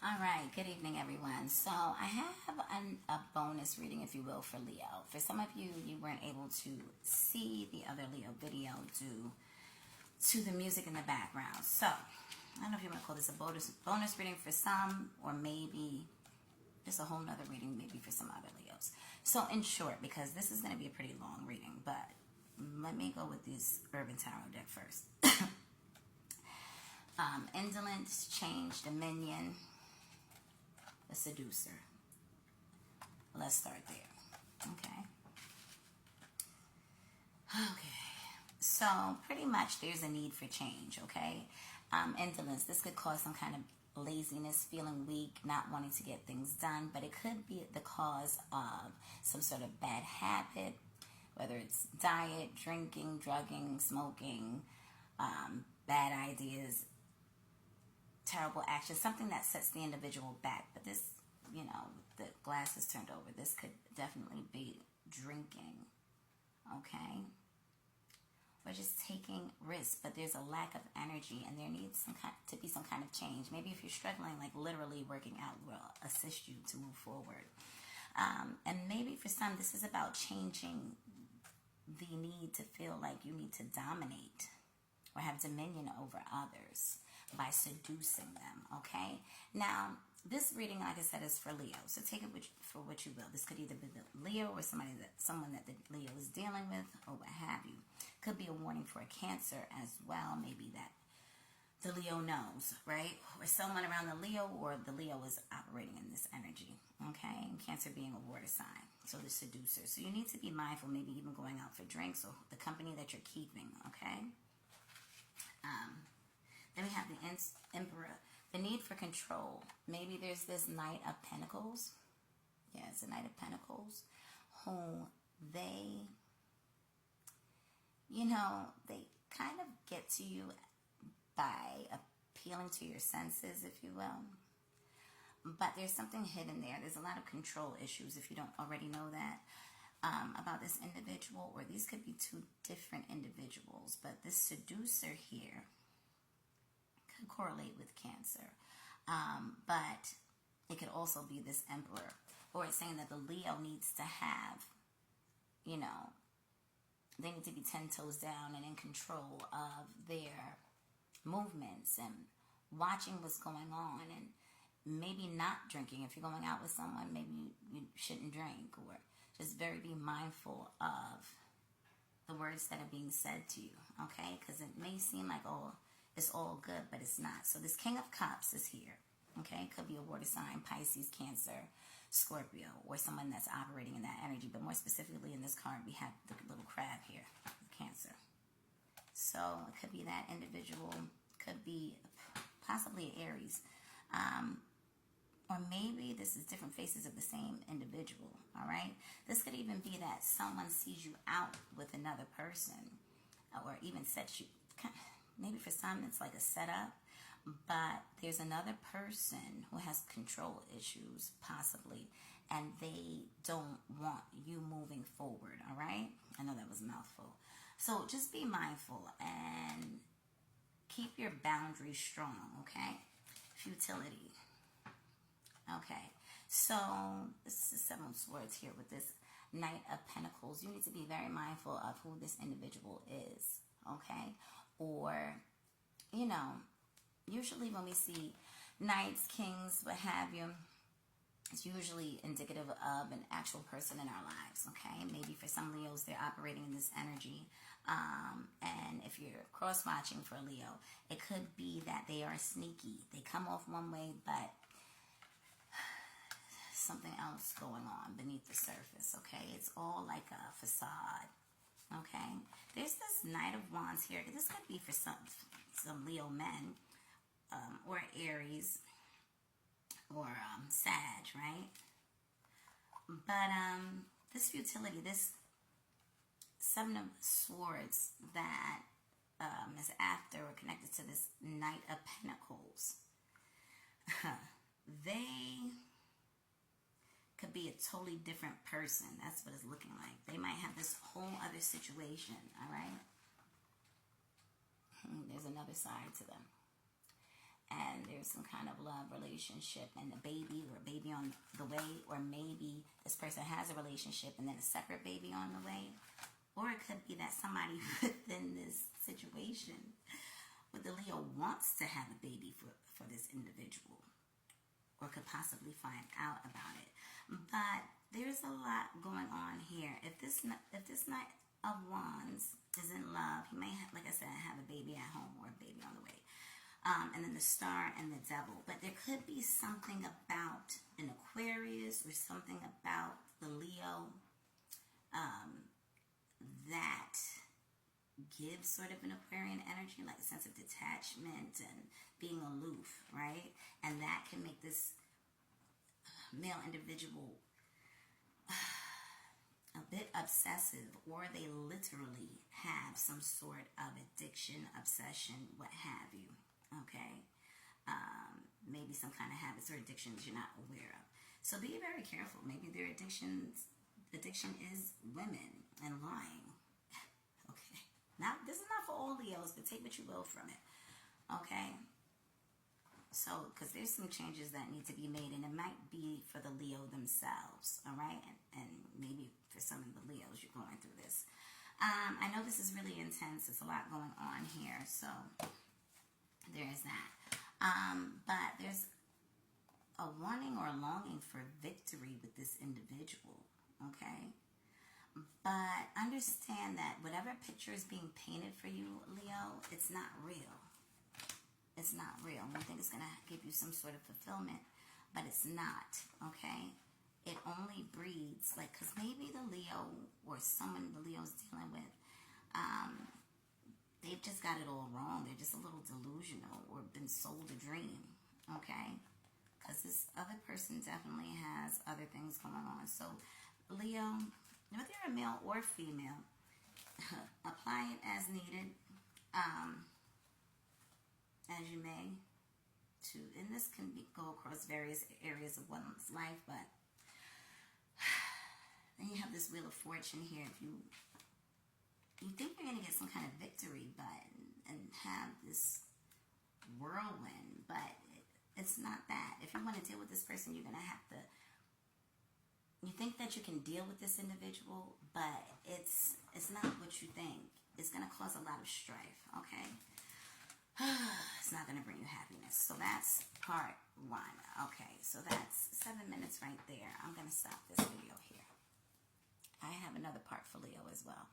All right, good evening, everyone. So I have a bonus reading, if you will, for Leo. For some of you, you weren't able to see the other Leo video due to the music in the background. So I don't know if you want to call this a bonus reading for some, or maybe just a whole nother reading maybe for some other Leos. So in short, because this is going to be a pretty long reading, but let me go with this Urban Tarot deck first. Indolence, Change, Dominion, a Seducer. Let's start there. Okay, so pretty much there's a need for change. Indolence, this could cause some kind of laziness, feeling weak, not wanting to get things done, but it could be the cause of some sort of bad habit, whether it's diet, drinking, drugging, smoking, bad ideas, terrible actions, something that sets the individual back. But this, the glass is turned over. This could definitely be drinking, okay? Or just taking risks, but there's a lack of energy, and there needs to be some kind of change. Maybe if you're struggling, like literally working out will assist you to move forward. And maybe for some, this is about changing the need to feel like you need to dominate or have dominion over others by seducing them, okay? Now, this reading, like I said, is for Leo, so take it for what you will. This could either be the Leo or someone that the Leo is dealing with, or what have you. Could be a warning for a Cancer as well, maybe that the Leo knows, right? Or someone around the Leo, or the Leo is operating in this energy, okay? And Cancer being a water sign, so the seducer. So you need to be mindful, maybe even going out for drinks, or the company that you're keeping, okay? Then we have the Emperor, the need for control. Maybe there's this Knight of Pentacles. Yeah, it's a Knight of Pentacles, who they kind of get to you by appealing to your senses, if you will. But there's something hidden there. There's a lot of control issues, if you don't already know that, about this individual, or these could be two different individuals. But this seducer here could correlate with Cancer. But it could also be this Emperor, or it's saying that the Leo needs to have, they need to be 10 toes down and in control of their movements and watching what's going on, and maybe not drinking. If you're going out with someone, maybe you shouldn't drink, or just be mindful of the words that are being said to you, okay? Because it may seem like, oh, it's all good, but it's not. So this King of Cups is here, okay? It could be a water sign, Pisces, Cancer, Scorpio, or someone that's operating in that energy. But more specifically in this card, we have the little crab here, Cancer. So it could be that individual, could be possibly Aries. Or maybe this is different faces of the same individual, all right? This could even be that someone sees you out with another person, or even sets you, maybe for some it's like a setup, but there's another person who has control issues, possibly, and they don't want you moving forward, all right? I know that was a mouthful. So just be mindful and keep your boundaries strong, okay? Futility. Okay, so this is Seven of Swords here with this Knight of Pentacles. You need to be very mindful of who this individual is, okay? Or, usually when we see knights, kings, what have you, it's usually indicative of an actual person in our lives, okay? Maybe for some Leos, they're operating in this energy. And if you're cross-watching for a Leo, it could be that they are sneaky. They come off one way, but something else going on beneath the surface, okay? It's all like a facade, okay? There's this Knight of Wands here. This could be for some Leo men, or Aries, or Sag, right? But this futility, this Seven of Swords that is after or connected to this Knight of Pentacles, they could be a totally different person. That's what it's looking like. They might have this whole other situation, all right? There's another side to them. and there's some kind of love relationship and a baby or a baby on the way, or maybe this person has a relationship and then a separate baby on the way, or it could be that somebody within this situation with the Leo wants to have a baby for this individual, or could possibly find out about it. But there's a lot going on here. If this Knight of Wands is in love, he may have, like I said, have a baby at home or a baby on the way. And then the Star and the Devil. But there could be something about an Aquarius or something about the Leo that gives sort of an Aquarian energy, like a sense of detachment and being aloof, right? And that can make this male individual a bit obsessive, or they literally have some sort of addiction, obsession, what have you. Okay, maybe some kind of habits or addictions you're not aware of. So be very careful. Maybe their addiction is women and lying. Okay, now this is not for all Leos, but take what you will from it. Okay, so because there's some changes that need to be made, and it might be for the Leo themselves. All right, and maybe for some of the Leos you're going through this. I know this is really intense. There's a lot going on here, so there is that. But there's a wanting or a longing for victory with this individual, okay? But understand that whatever picture is being painted for you, Leo, it's not real. It's not real. We think it's going to give you some sort of fulfillment, but it's not, okay? It only breeds, like, because maybe the Leo or someone the Leo's dealing with, they've just got it all wrong. They're just a little delusional or been sold a dream, okay? Because this other person definitely has other things going on. So, Leo, whether you're a male or female, apply it as needed, as you may. And this can go across various areas of one's life, but then you have this Wheel of Fortune here. If you think you're going to get some kind of victory, and have this whirlwind, but it's not that. If you want to deal with this person, you're going to have to, you think that you can deal with this individual, but it's not what you think. It's going to cause a lot of strife, okay? It's not going to bring you happiness. So that's part one. Okay, so that's 7 minutes right there. I'm going to stop this video here. I have another part for Leo as well.